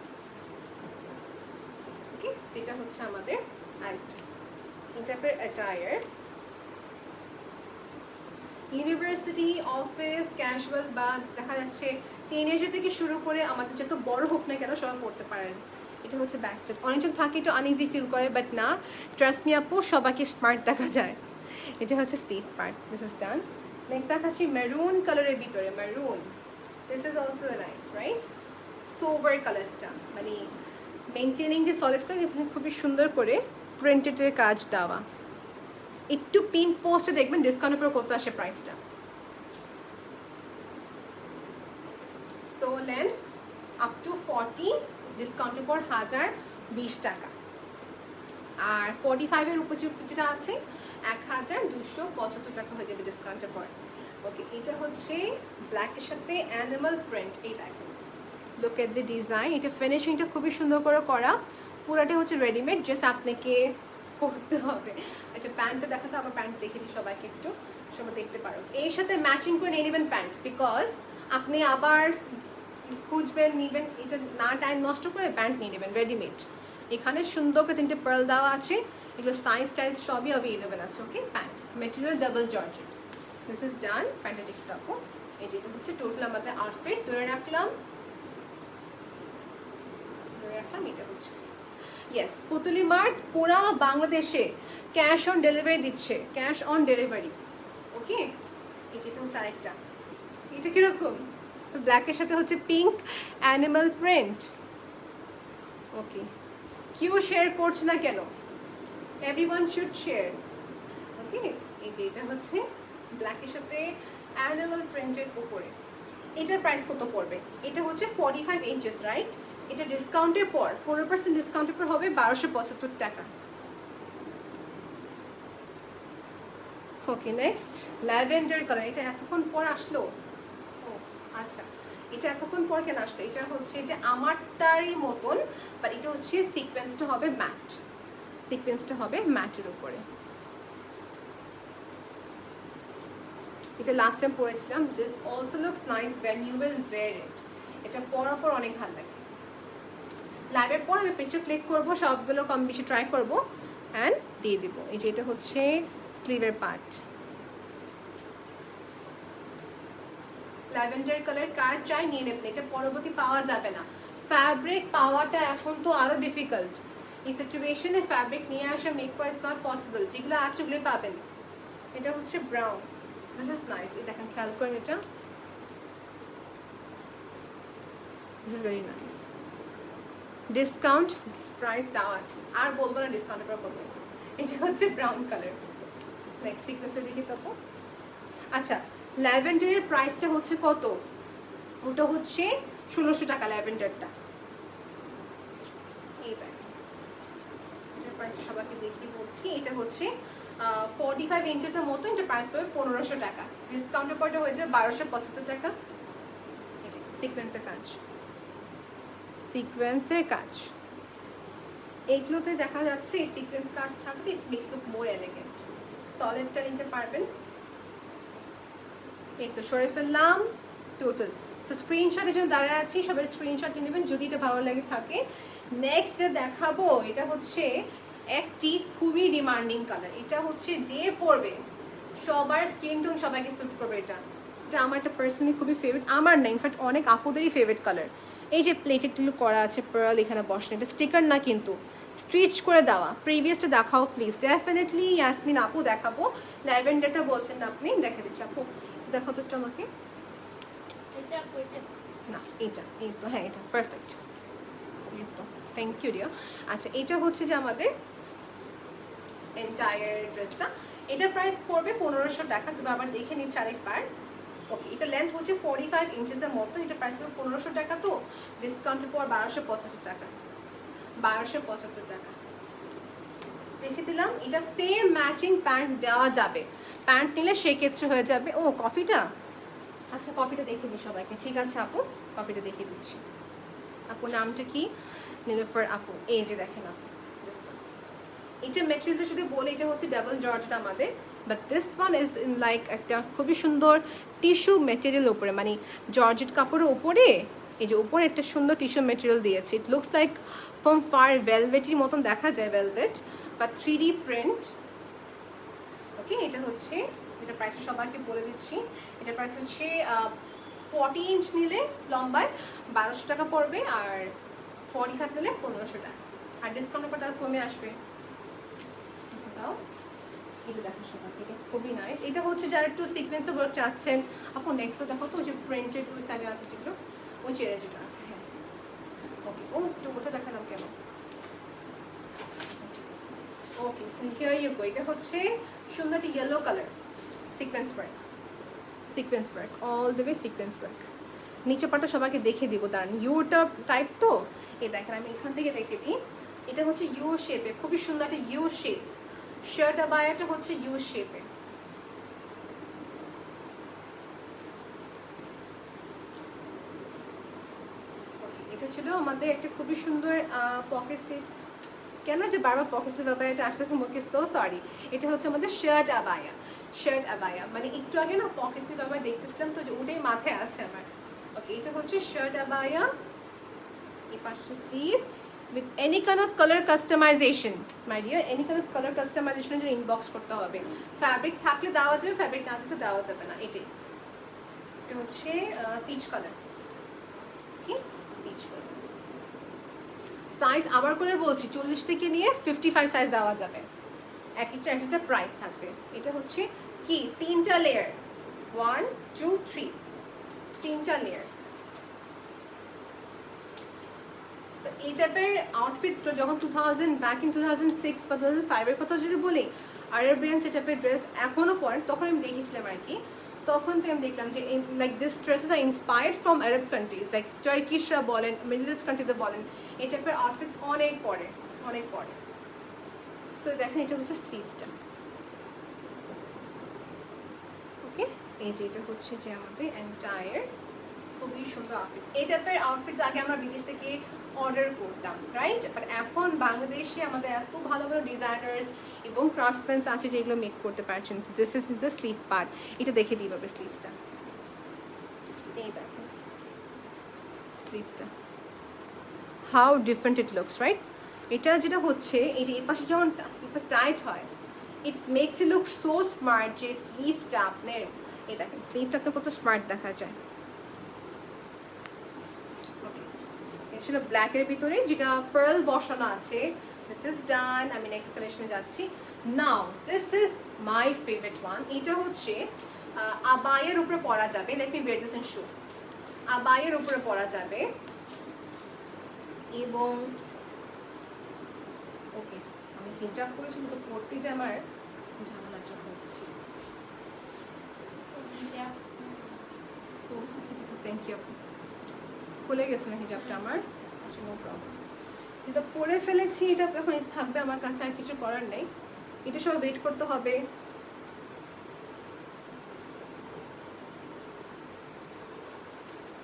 [SPEAKER 1] ওকে, সেটা হচ্ছে আমাদের আরেকটা এই টাইপের অ্যাটায়ার। ইউনিভার্সিটি, অফিস, ক্যাজুয়াল বা দেখা যাচ্ছে টিনেজার থেকে শুরু করে আমাদের যত বড় হোক না কেন সবাই পড়তে পারেন। এটা হচ্ছে ব্যাক সাইড। অনেকজন থাকে একটু আনইজি ফিল করে, বাট না, ট্রাস্ট মি আপু, সবাইকে স্মার্ট দেখা যায়। এটা হচ্ছে Steve part, this is done. Next দেখাচ্ছি মেরুন কালারের ভিতরে, maroon, this is also nice, right? Sober কালারটা, মানে মেনটেনিং দি সলিড কালার, এখানে খুবই সুন্দর করে প্রিন্টেডের কাজ দেওয়া। একটু পিন পোস্টে দেখবেন ডিসকাউন্টের পর কত আসে প্রাইসটা। সো লেন্থ আপ টু 40, ডিসকাউন্টের পর 1020 টাকা। আর 45 এর উপর যেটা আছে 1275 টাকা হয়ে যাবে ডিসকাউন্টের পর। ওকে, এটা হচ্ছে ব্ল্যাকের সাথে অ্যানিমাল প্রিন্ট। এই দেখেন, লুক এট দি ডিজাইন। এটা ফিনিশিংটা খুবই সুন্দর করে করা, পুরাটা হচ্ছে রেডিমেড, জাস্ট আপনাকে করতে হবে। আচ্ছা, প্যান্টটা দেখাতে, আমার প্যান্ট দেখে দিই সবাইকে একটু, সবাই দেখতে পারো। এর সাথে ম্যাচিং করে নিয়ে নেবেন প্যান্ট, বিকজ আপনি আবার খুঁজবেন নিবেন, এটা না টাইম নষ্ট করে প্যান্ট নিয়ে নেবেন রেডিমেড। এখানে সুন্দর করে 3টে পার্ল দেওয়া আছে, এগুলো সাইজ টাইজ সবই অ্যাভেলেবেল আছে। Okay, pant material double georgette. This is done. প্যান্টটা দেখে থাকো। এই যেটা হচ্ছে টোটাল আমাদের আউটফিট। ধরে রাখলাম এটা হচ্ছে ইয়েস পুতুলি মার্ট পুরা বাংলাদেশে ক্যাশ অন ডেলিভারি দিচ্ছে, ক্যাশ অন ডেলিভারি। ওকে, এই যেটা হচ্ছে আরেকটা, এটা কিরকম ব্ল্যাকের সাথে হচ্ছে পিঙ্ক অ্যানিমাল প্রিন্ট। ওকে, কেউ শেয়ার করছে না কেন? Everyone should share. ওকে, এই যে এটা হচ্ছে ব্ল্যাকের সাথে অ্যানিমাল প্রিন্টের উপরে। এটার প্রাইস কত পড়বে? এটা হচ্ছে 45 ইঞ্চেস, রাইট? এটা ডিসকাউন্টের পর 15% ডিসকাউন্টের পর হবে 1275 টাকা। ওকে, নেক্সট ল্যাভেন্ডার কালার। এটা এতক্ষণ পর আসলো? ও আচ্ছা, এটা এতক্ষণ পর কেন আসলো? এটা হচ্ছে যে আমারটারই মতন, বাট এটা হচ্ছে সিকোয়েন্সটা হবে ম্যাট, সিকোয়েন্সটা হবে ম্যাটের উপরে। এটা লাস্ট টাইম পরেছিলাম। This also looks nice when you will wear it. এটা পরার পর অনেক ভালো লাগে। লাইভের পর আমি পিকচার ক্লিক করবো, সবগুলো কম বেশি ট্রাই করবো অ্যান্ড দিয়ে দিব। এই যে এটা হচ্ছে স্লিভের পার্ট। ল্যাভেন্ডার কালার কার চাই নিয়ে নেবেন, এটা পরবর্তী পাওয়া যাবে না। ফ্যাব্রিক পাওয়াটা এখন তো আরো ডিফিকাল্ট। এই সিচুয়েশনে ফ্যাব্রিক নিয়ে আসা মেক করা ইটস নট পসিবল। যেগুলো আছে ওগুলোই পাবেন। এটা হচ্ছে ব্রাউন। This is nice. এই দেখেন, খেয়াল করেন, এটা this is very nice. Discount price দেওয়া আছে, আর বলবো না ডিসকাউন্টের পর বলবো। এটা হচ্ছে ব্রাউন কালার। নেক্সট সিকোয়েন্সের দিকে তখন। আচ্ছা, ল্যাভেন্ডারের প্রাইসটা হচ্ছে কত? ওটা হচ্ছে 1600 টাকা ল্যাভেন্ডারটা। এই দেখেন, এটার প্রাইস সবাইকে দেখিয়ে বলছি। এটা হচ্ছে 45 ইঞ্চেসের মতো। এটা প্রাইস পাবে 1500 টাকা। ডিসকাউন্টের পরটা হয়ে যাবে 1275 টাকা। এই যে সিকোয়েন্সের কাজ, সিকোয়েন্সের কাজ এইগুলোতে দেখা যাচ্ছে। এই সিকোয়েন্স কাজ থাকলে it makes look more elegant. সলিডটা নিতে পারবেন। এই তো সরে ফেললাম টোটাল। সো স্ক্রিনশটের জন্য দাঁড়ায় আছি, সবাই স্ক্রিনশট নিয়ে নেবেন যদি এটা ভালো লাগে থাকে। নেক্সট দেখাবো, এটা হচ্ছে একটি খুবই ডিমান্ডিং কালার। এটা হচ্ছে যে পরবে সবার স্কিন টোন সবাইকে স্যুট করবে। এটা এটা আমার একটা পার্সোনালি খুবই ফেভারিট। আমার না, ইনফ্যাক্ট অনেক আপুদেরই ফেভারিট কালার। এই যে প্লেটেড টিলু করা আছে পার্ল এখানে বসেন, এটা স্টিকার না কিন্তু স্ট্রিচ করে দেওয়া। প্রিভিয়াসটা দেখাও প্লিজ। ডেফিনেটলি ইয়াসমিন আপু দেখাবো। ল্যাভেন্ডারটা বলছেন না আপনি, দেখে দিচ্ছি আপু। দেখো তো একটু আমাকে। না এটা, এই তো, হ্যাঁ এটা পারফেক্ট। এই তো, থ্যাংক ইউ ডিয়ার। আচ্ছা, এটা হচ্ছে যে আমাদের এন্টায়ার ড্রেসটা। এটার প্রাইস পড়বে 1500 টাকা। তবে আবার দেখে নিচ্ছি আরেকবার। ওকে, এটা লেন্থ হচ্ছে 45 ইঞ্চেসের মতো। এটা প্রাইস পড়বে 1500 টাকা। তো ডিসকাউন্টের পর 1275 টাকা। 1275 টাকা রেখে দিলাম। এটা সেম ম্যাচিং প্যান্ট দেওয়া যাবে। প্যান্ট নিলে সেক্ষেত্রে হয়ে যাবে। ও কফিটা, আচ্ছা কফিটা দেখিয়ে দিই সবাইকে। ঠিক আছে আপু, কফিটা দেখিয়ে দিচ্ছি। আপুর নামটা কি? নীলুফার আপু। এই যে দেখেন আপু, এটা মেটেরিয়ালটা যদি বলে, এটা হচ্ছে ডাবল জর্জেট আমাদের। But this one is in like একটা খুবই সুন্দর টিস্যু মেটেরিয়াল উপরে, মানে জর্জেট কাপড়ের উপরে এই যে উপরে একটা সুন্দর টিস্যু মেটেরিয়াল দিয়েছে। It looks like from far ভেলভেটির মতন দেখা যায়, ভেলভেট বা 3D প্রিন্ট। ওকে, এটা হচ্ছে, এটা প্রাইস সবাইকে বলে দিচ্ছি। এটা প্রাইস হচ্ছে 40 ইঞ্চ নিলে লম্বায় 1200 টাকা পড়বে, আর 45 নিলে 1500 টাকা। আর ডিসকাউন্টের পর তার কমে আসবে। দাও, এটা দেখো সবাইকে, এটা খুবই নাইস। এটা হচ্ছে যারা একটু সিকোয়েন্সে ওয়ার্ক চাচ্ছেন। আপু নেক্সট দেখো তো, ওই যে প্রিন্টেড ওই সাইডে আছে যেগুলো, ওই চেয়ারে যেটা আছে। হ্যাঁ ওকে, ও একটু ওটা দেখালাম কেন? ওকে, সো হিয়ার ইউ গো। এটা হচ্ছে সুন্দর একটা yellow colour sequence work, sequence work all the way sequence work. নিচে পাটা সবাইকে দেখে দিব। দাঁড়ান, ইউটা টাইপ তো, এই দেখেন আমি এখান থেকে দেখে দিই। এটা হচ্ছে ইউ শেপে, খুবই সুন্দর একটা ইউ শেপ। শার্ট আবায়াটা হচ্ছে ইউ শেপে। এটা ছিল আমাদের একটা খুবই সুন্দর পকেট স্লিভ। কেন যে বারবার পকেট স্লিভ আবায়াটা আসতেছে মুখে, সো সরি। এটা হচ্ছে আমাদের শার্ট আবায়া। শার্ট আবায়া মানে একটু আগে না পকেট স্লিভ আবায়া দেখতেছিলাম, তো যে ওটাই মাথায় আছে আমার। ওকে, এটা হচ্ছে শার্ট আবায়া, এই পাশে sleeve with any kind of color customization, my dear, any kind of color customization এর জন্য ইনবক্স করতে হবে। ফ্যাব্রিক থাকলে দেওয়া যাবে, ফ্যাব্রিক না থাকলে দেওয়া যাবে না। এটাই, এটা হচ্ছে পিচ কালার, কি পিচ কালার। সাইজ আবার করে বলছি 40 থেকে নিয়ে 55 সাইজ দেওয়া যাবে, এক একটা প্রাইস থাকবে। এটা হচ্ছে কি 3টা লেয়ার, 1 2 3, 3টা লেয়ার। এই টাইপের আউটফিটসগুলো যখন 2000 ব্যাক ইন 2006 বা 2005 এর কথা যদি বলি, আরবিয়ান এই টাইপের ড্রেস এখনো পরেন, তখন আমি দেখেছিলাম আর কি। তখন তো আমি দেখলাম যে like this dresses are inspired from Arab countries, like টার্কিশরা বলেন, মিডল ইস্ট কান্ট্রিতে বলেন, এই টাইপের আউটফিটস অনেক পরে, অনেক পরে। সো দেখেন এটা হচ্ছে স্লিভটা, ওকে। এই যে এটা হচ্ছে যে আমাদের এন্টায়ার, খুবই সুন্দর আউটফিট। এই টাইপের আউটফিটস আগে আমরা বিদেশ থেকে অর্ডার করতাম, রাইট? বাট এখন বাংলাদেশে আমাদের এত ভালো ভালো ডিজাইনার্স এবং ক্রাফটম্যানস আছে যেগুলো মেক করতে পারছেন। This is the sleeve part, এটা দেখে দিই পাবে স্লিভটা, এই দেখেন স্লিভটা, how different it looks, right? এটা যেটা হচ্ছে এই যে এই পাশে যখন স্লিভটা টাইট হয়, it makes it look so smart, যে স্লিভটা আপনার, এই দেখেন স্লিভটা আপনার কত স্মার্ট দেখা যায়। ছিল ব্ল্যাকের ভিতরে যেটা পার্ল বসানো আছে। দিস ইজ ডান, আমি নেক্সট কালেকশনে যাচ্ছি। Now this is my favourite one. এটা হচ্ছে আবায়ের উপরে পরা যাবে, let me wear this and show. আবায়ের উপরে পরা যাবে এবং ওকে, আমি হিজাব করেছি কিন্তু পড়তে যে আমার ঝামেলাটা হচ্ছে। থ্যাংক ইউ, খুলে গেছে না হিজাবটা আমার, আচ্ছা নো প্রবলেম। যেটা পরে ফেলেছি এটা এখন থাকবে আমার কাছে, আর কিছু করার নেই। এটা সব ওয়েট করতে হবে।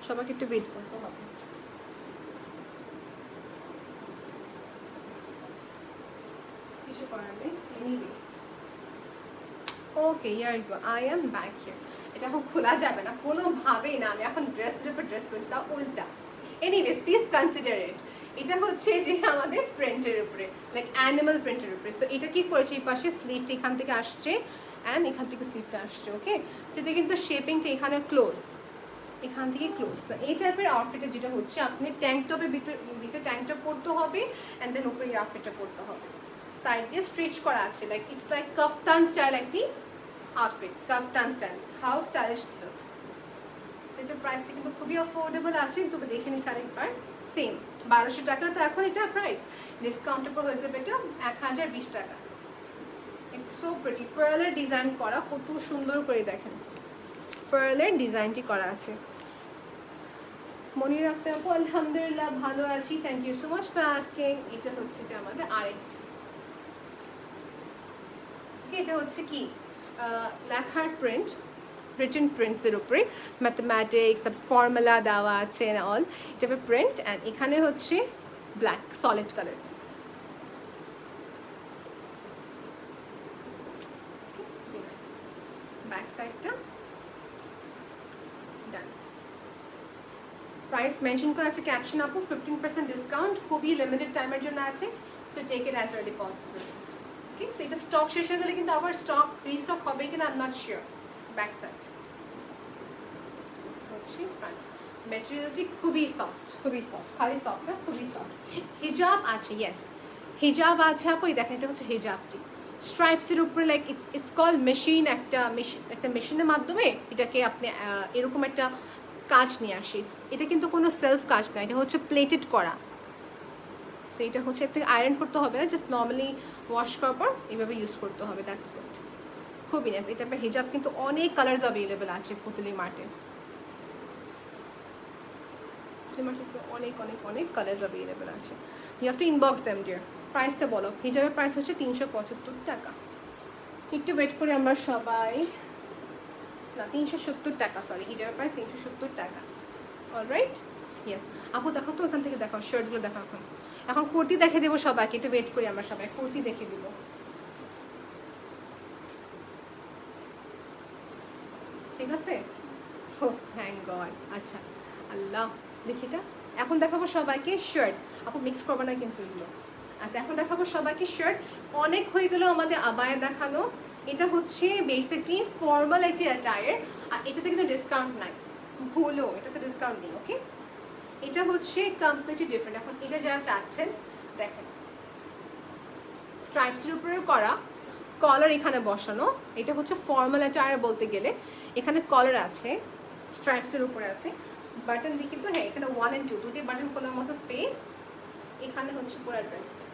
[SPEAKER 1] সবাইকে একটু ওয়েট করতে হবে। কিছু করার নেই, anyways. Okay, here you go, I am back here. এটা এখন খোলা যাবে না কোনোভাবেই না, আমি এখন ড্রেসের উপর ড্রেস করেছি, তা উল্টা। Anyways please consider it. এটা হচ্ছে যে আমাদের প্রিন্টের উপরে, লাইক অ্যানিমাল প্রিন্টের উপরে। সো এটা কি করেছে, এই পাশে স্লিভটা এখান থেকে আসছে অ্যান্ড এখান থেকে স্লিভটা আসছে, ওকে। সো এটা কিন্তু শেপিংটা এখানে ক্লোজ, এখান থেকে ক্লোজ। তো এই টাইপের আউটফিটে যেটা হচ্ছে আপনি ট্যাঙ্ক টপের ভিতরে ট্যাঙ্ক টপ পরতে হবে অ্যান্ড দেন উপরে এই আউটফিটটা পরতে হবে। সাইড দিয়ে স্ট্রিচ করা আছে, like it's like kaftan style একটি outfit, kaftan style. How stylish it looks. সেটার প্রাইসটা কিন্তু খুবই অ্যাফোর্ডেবল আছে, তবে দেখে নিচ্ছি আরেকবার। সেম 1200 টাকা, তো এখন এটা প্রাইস ডিসকাউন্টের পর হয়ে যাবে এটা 1020 টাকা। ইটস সো প্রিটি, পার্লের ডিজাইন করা, কত সুন্দর করে দেখেন পার্লের ডিজাইনটি করা আছে। মনির আক্তার আপু, আলহামদুলিল্লাহ ভালো আছি, thank you so much for asking. এটা হচ্ছে যে আমাদের আরেকটি, এটা হচ্ছে কি লেখার প্রিন্ট, রিটেন প্রিন্টসের উপরে ম্যাথমেটিক্স ফর্মুলা দেওয়া আছে অল এটা প্রিন্ট, অ্যান্ড এখানে হচ্ছে ব্ল্যাক সলিড কালার। ব্যাক সাইডটা ডান। প্রাইস মেনশন করা আছে ক্যাপশন আপু, 15% ডিসকাউন্ট, খুবই লিমিটেড টাইমের জন্য আছে। So take it as early possible. Okay, so এটা স্টক শেষ হয়ে গেলে কিন্তু আবার স্টক রিস্টক হবে কিনা I am not sure. Back side হচ্ছে ফ্রন্ট, ম্যাটেরিয়ালটি খুবই সফট, খুবই সফট, খালি সফট না, খুবই সফট। হিজাব আছে, ইয়েস হিজাব আছে আপু। এই দেখেন এটা হচ্ছে হিজাবটি স্ট্রাইপসের উপরে, লাইক ইটস কল মেশিন, একটা মেশিনের মাধ্যমে এটাকে আপনি এরকম একটা কাজ নিয়ে আসে। এটা কিন্তু কোনো সেলফ কাজ না, এটা হচ্ছে প্লেটেড করা। সো এটা হচ্ছে আপনাকে আয়রন করতে হবে না, জাস্ট নর্মালি ওয়াশ করার পর এইভাবে ইউজ করতে হবে, দ্যাটস হোয়াট। খুবই নাইস। এটা আপনার হিজাব কিন্তু অনেক কালার্স অ্যাভেলেবেল আছে পুতলি মার্টে, অনেক অনেক অনেক কালার্স অ্যাভেলেবেল আছে। You have to inbox them dear. প্রাইসটা বলো। হিজাবের প্রাইস হচ্ছে 375 টাকা। একটু ওয়েট করে আমরা সবাই, না 370 টাকা, সরি হিজাবের প্রাইস 370 টাকা। অলরাইট, ইয়েস আপু দেখো তো, ওখান থেকে দেখো শার্টগুলো দেখো। এখন কুর্তি দেখে দেবো সবাইকে, একটু ওয়েট করি আমরা সবাই, কুর্তি দেখে দেবো। ঠিক আছে, ও থ্যাংক গড। আচ্ছা আল্লাহ দেখি এটা। এখন দেখাবো সবাইকে শার্ট, আপু মিক্স করবো না কিন্তু এগুলো। আচ্ছা এখন দেখাবো সবাইকে শার্ট। অনেক হয়ে গেল আমাদের আবায়া দেখানো। এটা হচ্ছে বেসিকলি ফর্মাল একটি অ্যাটায়ার, আর এটাতে কিন্তু ডিসকাউন্ট নাই, ভুলো এটাতে ডিসকাউন্ট নেই। ওকে, এটা হচ্ছে কমপ্লিটলি ডিফারেন্ট। এখন এটা যারা চাচ্ছেন দেখেন, স্ট্রাইপসের উপরে করা, কলার এখানে বসানো। এটা হচ্ছে ফর্মাল অ্যাটায়ার বলতে গেলে। এখানে কলার আছে, স্ট্রাইপসের উপরে আছে, বাটন দেখি তো, হ্যাঁ এখানে 1 and 2 দুটি বাটন খোলার মতো স্পেস। এখানে হচ্ছে পুরো ড্রেসটা।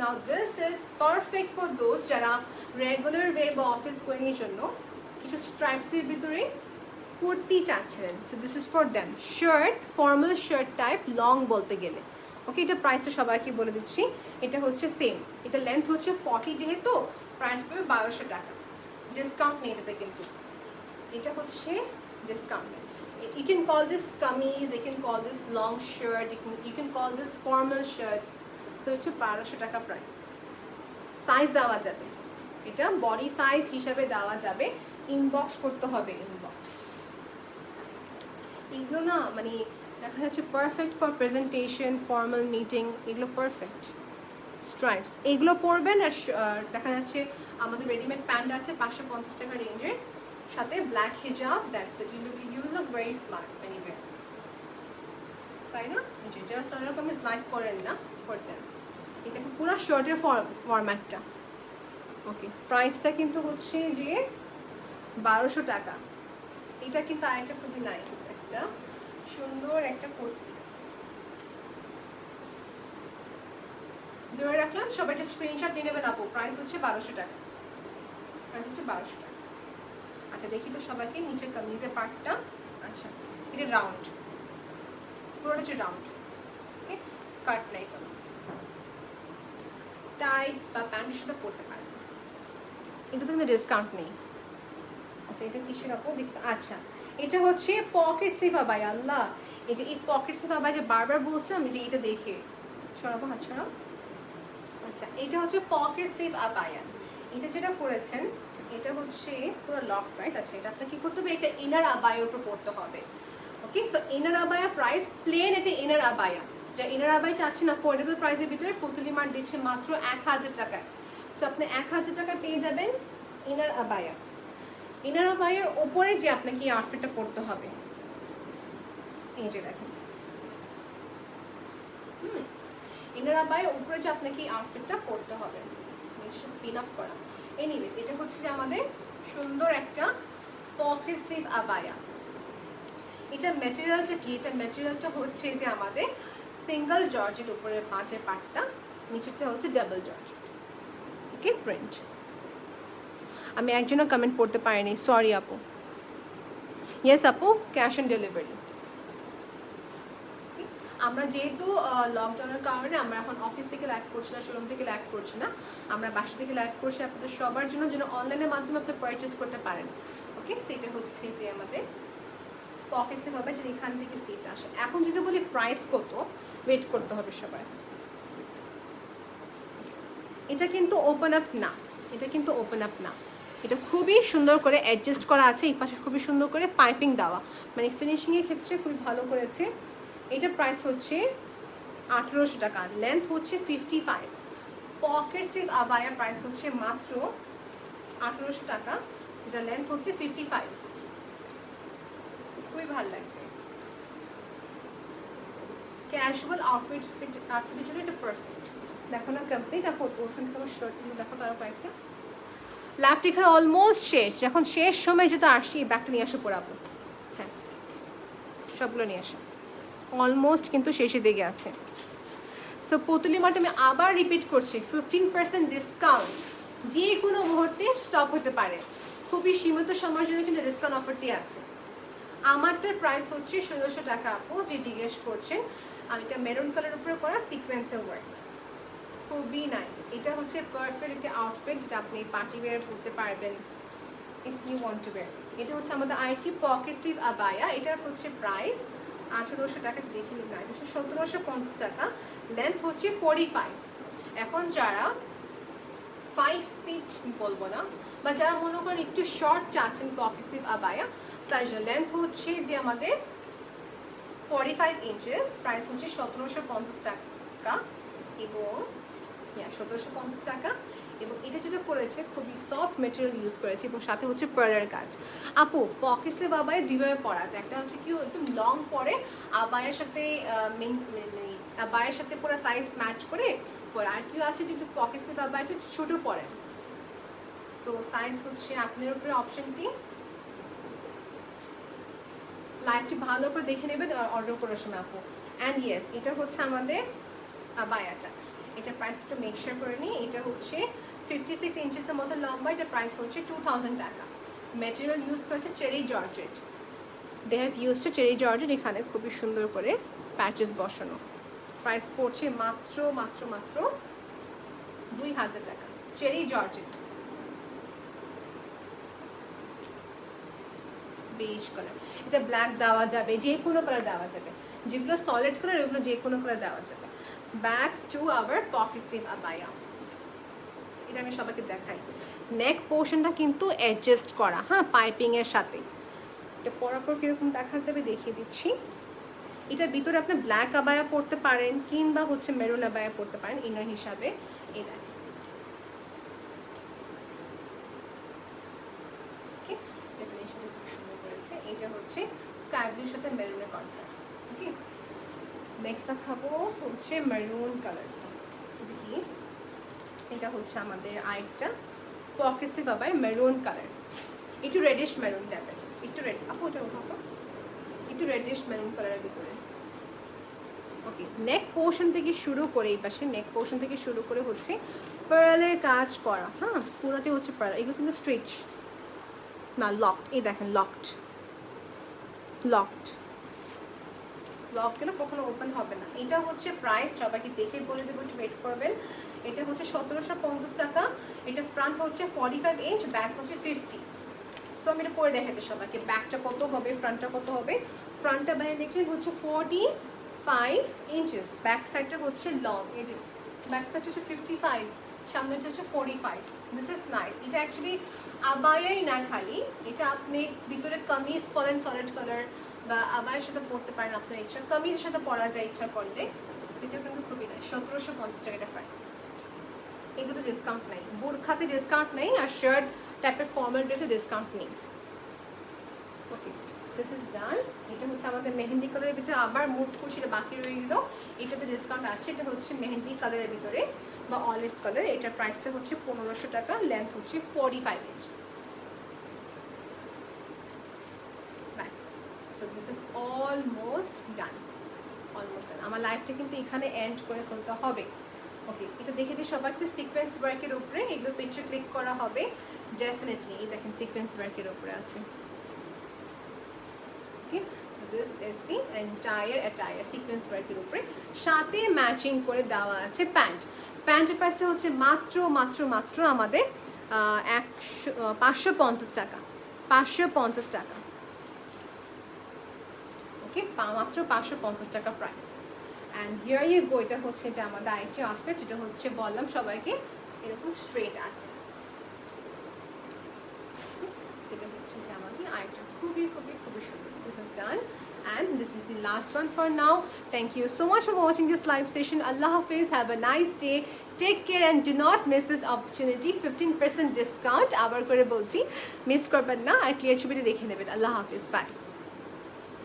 [SPEAKER 1] Now this is perfect for those যারা রেগুলার ওয়্যার বা অফিস গোয়িং এর জন্য কিছু স্ট্রাইপসের ভিতরে কুর্তি চাচ্ছিলেন, so this is for them. Shirt, formal shirt type, long বলতে গেলে। ওকে, এটা প্রাইসটা সবাইকে বলে দিচ্ছি। এটা হচ্ছে সেম, এটা লেন্থ হচ্ছে 40, যেহেতু প্রাইস পাবে 1200 টাকা। ডিসকাউন্ট নেই এটাতে কিন্তু, এটা হচ্ছে discount. You can call this kameez, you can call this long shirt, you can call this formal shirt. So হচ্ছে 1200 টাকা প্রাইস। সাইজ দেওয়া যাবে, এটা বডি সাইজ হিসাবে দেওয়া যাবে। ইনবক্স করতে হবে, ইনবক্স। এগুলো না মানে দেখা যাচ্ছে perfect for presentation, formal meeting, এগুলো পারফেক্ট। স্ট্রাইপস এগুলো পরবেন। আর দেখা যাচ্ছে আমাদের রেডিমেড প্যান্ট আছে 550 টাকা রেঞ্জের, সাথে ব্ল্যাক হিজাব, that's it. You look very smart when you wear this, তাই না? যারা সালোয়ার কামিজ লাইক করেন না, ফর দেম এটা পুরো শার্টের ফরম্যাটটা। ওকে, প্রাইসটা কিন্তু হচ্ছে যে 1200 টাকা। এটা কিন্তু আরেকটা খুবই নাইস, একটা সুন্দর একটা কুর্তি ধরে রাখলাম। সবাই একটা স্ক্রিনশট নিয়ে নেবেন আপু। প্রাইস হচ্ছে 1200 টাকা, প্রাইস হচ্ছে 1200 টাকা। আচ্ছা দেখি তো সবাইকে নিচের কামিজের পার্টটা। আচ্ছা এটা রাউন্ড, পুরোটা হচ্ছে রাউন্ড। ওকে, কাট নাই কোনো, টাইটস বা প্যান্টের সাথে পরতে পারেন। এটাতে কিন্তু ডিসকাউন্ট নেই। আচ্ছা এটা কিসের আপু দেখতে? আচ্ছা এটা হচ্ছে পকেট স্লিভ আবায়া। আল্লাহ, এই যে এই পকেট স্লিভ আবায়া যে বারবার বলছিলাম, যে এটা দেখে সরাবো, হাত সরাও। আচ্ছা এটা হচ্ছে পকেট স্লিভ আবায়া। এটা যেটা করেছেন এটা হচ্ছে পুরো লক, রাইট? আচ্ছা এটা আপনাকে কি করতে হবে, এটা ইনার আবায়ার উপর পড়তে হবে। ওকে, সো ইনার আবায়া প্রাইস প্লেন, এটা ইনার আবায়া। যা ইনার আবায়া চাচ্ছেন অ্যাফোর্ডেবল প্রাইসের ভিতরে, পুতুলি মার্ট দিচ্ছে মাত্র 1000 টাকায়। সো আপনি 1000 টাকায় পেয়ে যাবেন ইনার আবায়া। ইনার আবায়ার ওপরে যে আপনাকে এই আউটফিটটা পরতে হবে, এই যে দেখেন, ইনার আবায়ার উপরে যে আপনাকে এই আউটফিটটা পরতে হবে, পিন আপ করা। এনিওয়েজ এটা হচ্ছে যে আমাদের সুন্দর একটা পকেট স্লিভ আবায়া। এটা ম্যাটেরিয়ালটা কি? এটা ম্যাটেরিয়ালটা হচ্ছে যে আমাদের সিঙ্গেল জর্জেট, উপরের পাঁচের পাটটা, নিচেরটা হচ্ছে ডাবল জর্জেট। ওকে, প্রিন্ট। আমি একজনও কমেন্ট পড়তে পারিনি, সরি আপু। ইয়েস আপু, ক্যাশ অন ডেলিভারি। আমরা যেহেতু লকডাউনের কারণে আমরা এখন অফিস থেকে লাইভ করছি না, শোরুম থেকে লাইভ করছি না, আমরা বাসা থেকে লাইভ করছি আপনাদের সবার জন্য, যেন অনলাইনের মাধ্যমে আপনি পারচেস করতে পারেন। ওকে, সেটা হচ্ছে যে আমাদের পকেট স্লিভ হবে, যে এখান থেকে স্লিভটা আসে। এখন যদি বলি প্রাইস কত, ওয়েট করতে হবে সবাই। এটা কিন্তু ওপেন আপ না, এটা কিন্তু ওপেন আপ না, এটা খুবই সুন্দর করে অ্যাডজাস্ট করা আছে। এই পাশে খুবই সুন্দর করে পাইপিং দেওয়া, মানে ফিনিশিংয়ের ক্ষেত্রে খুবই ভালো করেছে। এটার প্রাইস হচ্ছে 1800 টাকা, লেন্থ হচ্ছে 55। পকেট স্লিভ আবায়া প্রাইস হচ্ছে মাত্র 1800 টাকা, যেটা লেন্থ হচ্ছে 55। খুবই ভালো লাগবে, ক্যাজুয়াল আউটফিটের জন্য এটা পারফেক্ট। দেখো না কমপ্লিট। এখন ওখান থেকে আমার শার্টগুলো দেখো, তারও কয়েকটা। ল্যাপটি এখানে অলমোস্ট শেষ, যখন শেষ সময় যেটা আসছি, এই ব্যাগটা নিয়ে আসো পরাবো। হ্যাঁ সবগুলো নিয়ে আসো, অলমোস্ট কিন্তু শেষের দিকে আছে। সো পুতুলি মার্ট আমি আবার রিপিট করছি, 15% ডিসকাউন্ট যে কোনো মুহূর্তে স্টপ হতে পারে। খুবই সীমিত সময়ের জন্য কিন্তু ডিসকাউন্ট অফারটি আছে। আমারটার প্রাইস হচ্ছে 1600 টাকা আপু, যে জিজ্ঞেস করছেন। আর এটা মেরুন কালার উপরে করা সিকোয়েন্সের ওয়ার্ক, খুবই নাইস। এটা হচ্ছে পারফেক্ট একটা আউটফিট, যেটা আপনি পার্টি ওয়্যার পরতে পারবেন if you want to wear. এটা হচ্ছে আমাদের আরেকটি পকেট স্লিভ আবায়া। এটার হচ্ছে প্রাইস 1800 টাকা, দেখে নিন না, 1750 টাকা, লেন্থ হচ্ছে 45। এখন যারা 5 ফিট বলবো না, বা যারা মনে করেন একটু শর্ট চাচ্ছেন পকেট স্লিভ আবায়া, তাই জন্য লেন্থ হচ্ছে যে আমাদের 45 ইঞ্চেস, প্রাইস হচ্ছে 1750 টাকা এবং 1750 টাকা। এবং এটা যেটা করেছে খুবই সফট মেটেরিয়াল ইউজ করেছে এবং সাথে হচ্ছে পার্লের কাজ। আপু পকেট স্লিভ আবায়া দুইভাবে পরা যায়, একটা হচ্ছে কি একদম লং পরে আবায়ের সাথে আবায়ের সাথে পুরো সাইজ ম্যাচ করে পরে, আর কেউ আছে যে একটু পকেট স্লিভ আবায়াটা ছোট পরে। সো সাইজ হচ্ছে আপনার উপরে অপশনটি, লাইভটি ভালো করে দেখে নেবেন অর্ডার করার সময় আপু। অ্যান্ড ইয়েস, এটা হচ্ছে আমাদের আবায়াটা, এটা প্রাইসটা একটু মেক শিওর করে নিই। এটা হচ্ছে 56 ইঞ্চেসের মতো লম্বা, এটা প্রাইস হচ্ছে 2000 টাকা। ম্যাটেরিয়াল ইউজ করেছে cherry georgette, they have used cherry georgette, এখানে খুবই সুন্দর করে প্যাচেস বসানো। প্রাইস পড়ছে মাত্র মাত্র মাত্র 2000 টাকা, চেরি জর্জেট বেজ কালার। এটা ব্ল্যাক দেওয়া যাবে, যে কোনো কালার দেওয়া যাবে, যেগুলো সলিড কালার ওগুলো যে কোনো কালার দেওয়া যাবে। Back to our pocket sleeve abaya, এটা আমি সবাইকে দেখাই। নেক পোর্শনটা কিন্তু অ্যাডজাস্ট করা, হ্যাঁ, পাইপিংয়ের সাথে। এটা পরার পর কীরকম দেখা যাবে দেখিয়ে দিচ্ছি। এটার ভিতরে আপনি ব্ল্যাক আবায়া পরতে পারেন কিংবা হচ্ছে মেরুন আবায়া পরতে পারেন ইনার হিসাবে। এই দেখেন, ডেফিনেশনটা খুব সুন্দর করেছে। এটা হচ্ছে স্কাই ব্লুর সাথে মেরুনের কন্ট্রাস্ট। ওকে, নেক্সট দেখাবো হচ্ছে মেরুন কালারটা। দেখি, এটা হচ্ছে আমাদের আরেকটা pocket sleeve abaya maroon colour, একটু রেডিশ মেরুন টাইপের, একটু রেড। আপু ওটা উঠাও তো, একটু রেডিশ মেরুন কালারের ভিতরে। ওকে, নেক পোর্শন থেকে শুরু করে, এই পাশে নেক পোর্শন থেকে শুরু করে হচ্ছে পার্লের কাজ করা, হ্যাঁ, পুরোটাই হচ্ছে পার্ল। এগুলো কিন্তু স্ট্রেচ না, লকড। এই দেখেন, লকড লকড লক গেলে কখনো ওপেন হবে না। এটা হচ্ছে প্রাইস, সবাইকে দেখে বলে দেবো, একটু ওয়েট করবেন। এটা হচ্ছে 1750 টাকা। এটা ফ্রন্ট হচ্ছে 45 ইঞ্চ, ব্যাক হচ্ছে 50। সো আমি এটা পরে দেখাতে সবাইকে ব্যাকটা কত হবে, ফ্রন্টটা কত হবে। ফ্রন্টটা বাইরে দেখলেন হচ্ছে 45 ইঞ্চেস, ব্যাক সাইডটা হচ্ছে লং, এই যে ব্যাক সাইডটা হচ্ছে 55, সামনেটা হচ্ছে 45। This is nice. এটা অ্যাকচুয়ালি আবায়াই না খালি, এটা আপনি ভিতরে কামিজ পরেন সলিড কালার বা আবায়ের সাথে পরতে পারেন আপনার ইচ্ছা, কামিজের সাথে পরা যায় ইচ্ছা করলে, সেটা কিন্তু খুবই নাই। 1750 টাকা এটা প্রাইস। এগুলো ডিসকাউন্ট নাই, বোরখাতে ডিসকাউন্ট নেই, আর শার্ট টাইপের ফর্মাল ড্রেসে ডিসকাউন্ট নেই। ওকে, দিস ইজ ডান। এটা হচ্ছে আমাদের মেহেন্দি কালারের ভিতরে, আবার মুভ করছি, এটা বাকি রয়ে গেল। এটাতে ডিসকাউন্ট আছে, এটা হচ্ছে মেহেন্দি কালারের ভিতরে বা অলিভ কালার। এটার প্রাইসটা হচ্ছে 1500 টাকা, লেন্থ হচ্ছে 45 inches. So this is almost done, almost done. আমার লাইফটা কিন্তু এখানে এন্ড করে ফেলতে হবে। ওকে, এটা দেখে দিই সবাইকে, সিকোয়েন্স ওয়ার্কের উপরে, এগুলো পিকচার ক্লিক করা হবে ডেফিনেটলি। এই দেখেন সিকোয়েন্স ওয়ার্কের উপরে আছে। Okay, so this is the entire attire sequence ওয়ার্কের উপরে, সাথে ম্যাচিং করে দেওয়া আছে প্যান্ট। প্যান্টের প্রাইসটা হচ্ছে মাত্র মাত্র মাত্র আমাদের 550 টাকা, 550 টাকা। ওকে, মাত্র 550 টাকা price. And here you go, এটা হচ্ছে যে আমাদের আরেকটি আউটফিট, যেটা হচ্ছে বললাম সবাইকে এরকম স্ট্রেট আছে, সেটা হচ্ছে যে আমাদের আরেকটা খুবই খুবই খুবই সুন্দর। This is done and this is the last one for now. Thank you so much for watching this live session. Allah Hafiz, have a nice day, take care and do not miss this opportunity. 15% discount আবার করে বলছি, miss করবেন না, আর clear ছবিটা দেখে নেবেন। আল্লাহ হাফিজ, by.